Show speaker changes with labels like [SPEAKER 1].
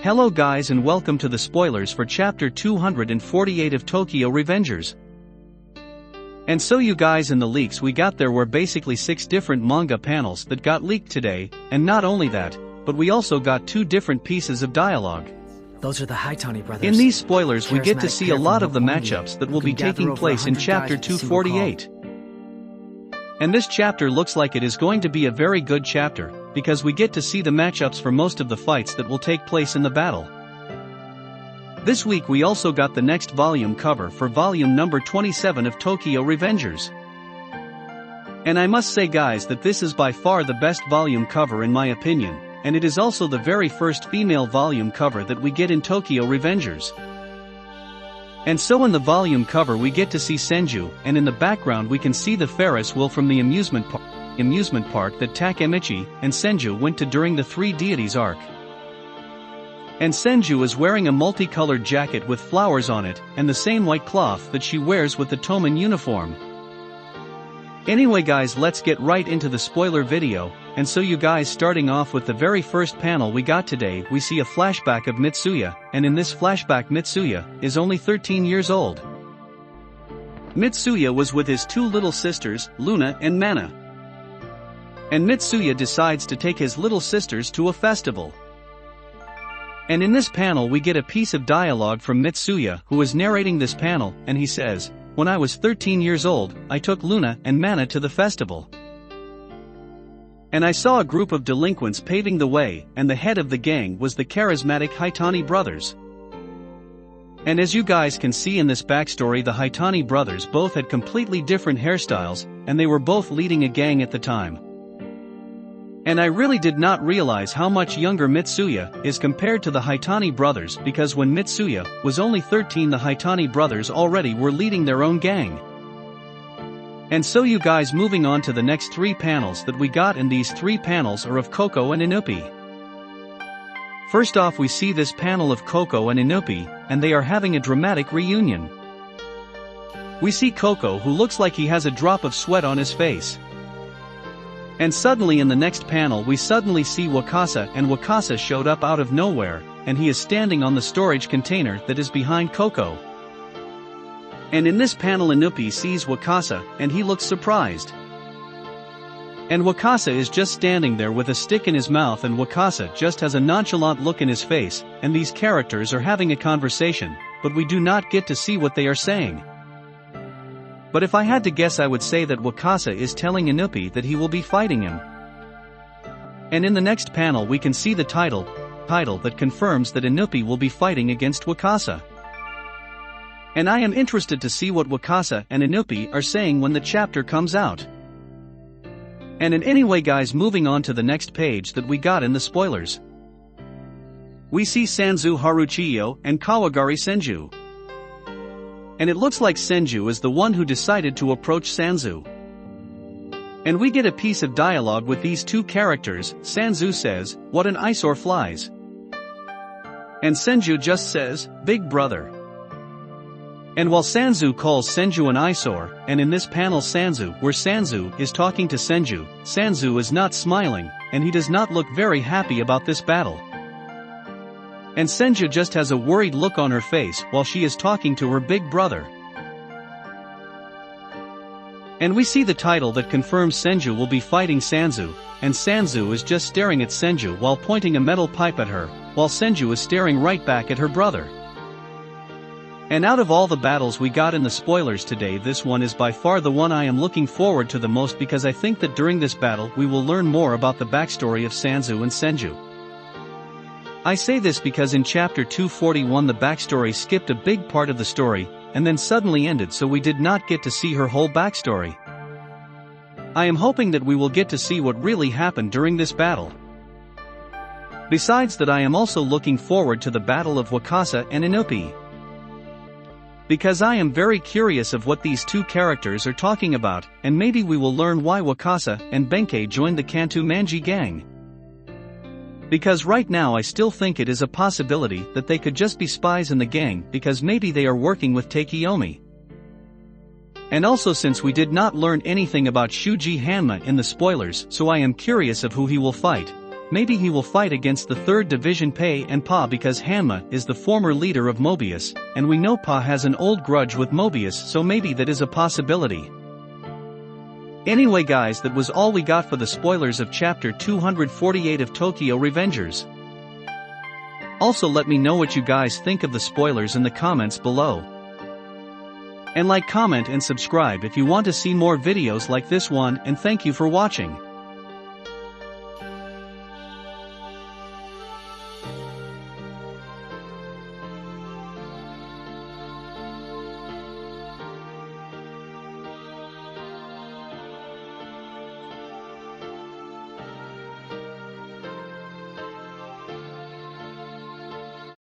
[SPEAKER 1] Hello guys and welcome to the spoilers for chapter 248 of Tokyo Revengers. And so you guys, in the leaks we got, there were basically 6 different manga panels that got leaked today, and not only that, but we also got 2 different pieces of dialogue.
[SPEAKER 2] Those are the Haitani brothers.
[SPEAKER 1] In these spoilers we get to see a lot of the matchups that will be taking place in chapter 248. And this chapter looks like it is going to be a very good chapter, because we get to see the matchups for most of the fights that will take place in the battle. This week we also got the next volume cover for volume number 27 of Tokyo Revengers. And I must say guys that this is by far the best volume cover in my opinion, and it is also the very first female volume cover that we get in Tokyo Revengers. And so in the volume cover we get to see Senju, and in the background we can see the Ferris wheel from the amusement park that Takemichi and Senju went to during the Three Deities arc. And Senju is wearing a multicolored jacket with flowers on it, and the same white cloth that she wears with the Toman uniform. Anyway guys, let's get right into the spoiler video, and so you guys, starting off with the very first panel we got today, we see a flashback of Mitsuya, and in this flashback Mitsuya is only 13 years old. Mitsuya was with his 2 little sisters, Luna and Mana. And Mitsuya decides to take his little sisters to a festival. And in this panel we get a piece of dialogue from Mitsuya, who is narrating this panel, and he says, "When I was 13 years old, I took Luna and Mana to the festival. And I saw a group of delinquents paving the way, and the head of the gang was the charismatic Haitani brothers." And as you guys can see in this backstory, the Haitani brothers both had completely different hairstyles, and they were both leading a gang at the time. And I really did not realize how much younger Mitsuya is compared to the Haitani brothers, because when Mitsuya was only 13 the Haitani brothers already were leading their own gang. And so you guys, moving on to the next 3 panels that we got, and these 3 panels are of Koko and Inupi. First off we see this panel of Koko and Inupi, and they are having a dramatic reunion. We see Koko, who looks like he has a drop of sweat on his face. And suddenly in the next panel we suddenly see Wakasa, and Wakasa showed up out of nowhere, and he is standing on the storage container that is behind Koko. And in this panel Inupi sees Wakasa, and he looks surprised. And Wakasa is just standing there with a stick in his mouth, and Wakasa just has a nonchalant look in his face, and these characters are having a conversation, but we do not get to see what they are saying. But if I had to guess, I would say that Wakasa is telling Inupi that he will be fighting him. And in the next panel we can see the title that confirms that Inupi will be fighting against Wakasa. And I am interested to see what Wakasa and Inupi are saying when the chapter comes out. And in anyway guys, moving on to the next page that we got in the spoilers, we see Sanzu Haruchiyo and Kawagari Senju. And it looks like Senju is the one who decided to approach Sanzu. And we get a piece of dialogue with these 2 characters. Sanzu says, "What an eyesore flies." And Senju just says, "Big brother." And while Sanzu calls Senju an eyesore, and in this panel Sanzu, where Sanzu is talking to Senju, Sanzu is not smiling, and he does not look very happy about this battle. And Senju just has a worried look on her face while she is talking to her big brother. And we see the title that confirms Senju will be fighting Sanzu, and Sanzu is just staring at Senju while pointing a metal pipe at her, while Senju is staring right back at her brother. And out of all the battles we got in the spoilers today, this one is by far the one I am looking forward to the most, because I think that during this battle we will learn more about the backstory of Sanzu and Senju. I say this because in chapter 241 the backstory skipped a big part of the story, and then suddenly ended, so we did not get to see her whole backstory. I am hoping that we will get to see what really happened during this battle. Besides that, I am also looking forward to the battle of Wakasa and Inupi, because I am very curious of what these 2 characters are talking about, and maybe we will learn why Wakasa and Benkei joined the Kanto Manji gang. Because right now I still think it is a possibility that they could just be spies in the gang, because maybe they are working with Takeyomi. And also, since we did not learn anything about Shuji Hanma in the spoilers, so I am curious of who he will fight. Maybe he will fight against the 3rd Division Pei and Pa because Hanma is the former leader of Mobius, and we know Pa has an old grudge with Mobius, so maybe that is a possibility. Anyway guys, that was all we got for the spoilers of chapter 248 of Tokyo Revengers. Also let me know what you guys think of the spoilers in the comments below. And like, comment and subscribe if you want to see more videos like this one, and thank you for watching.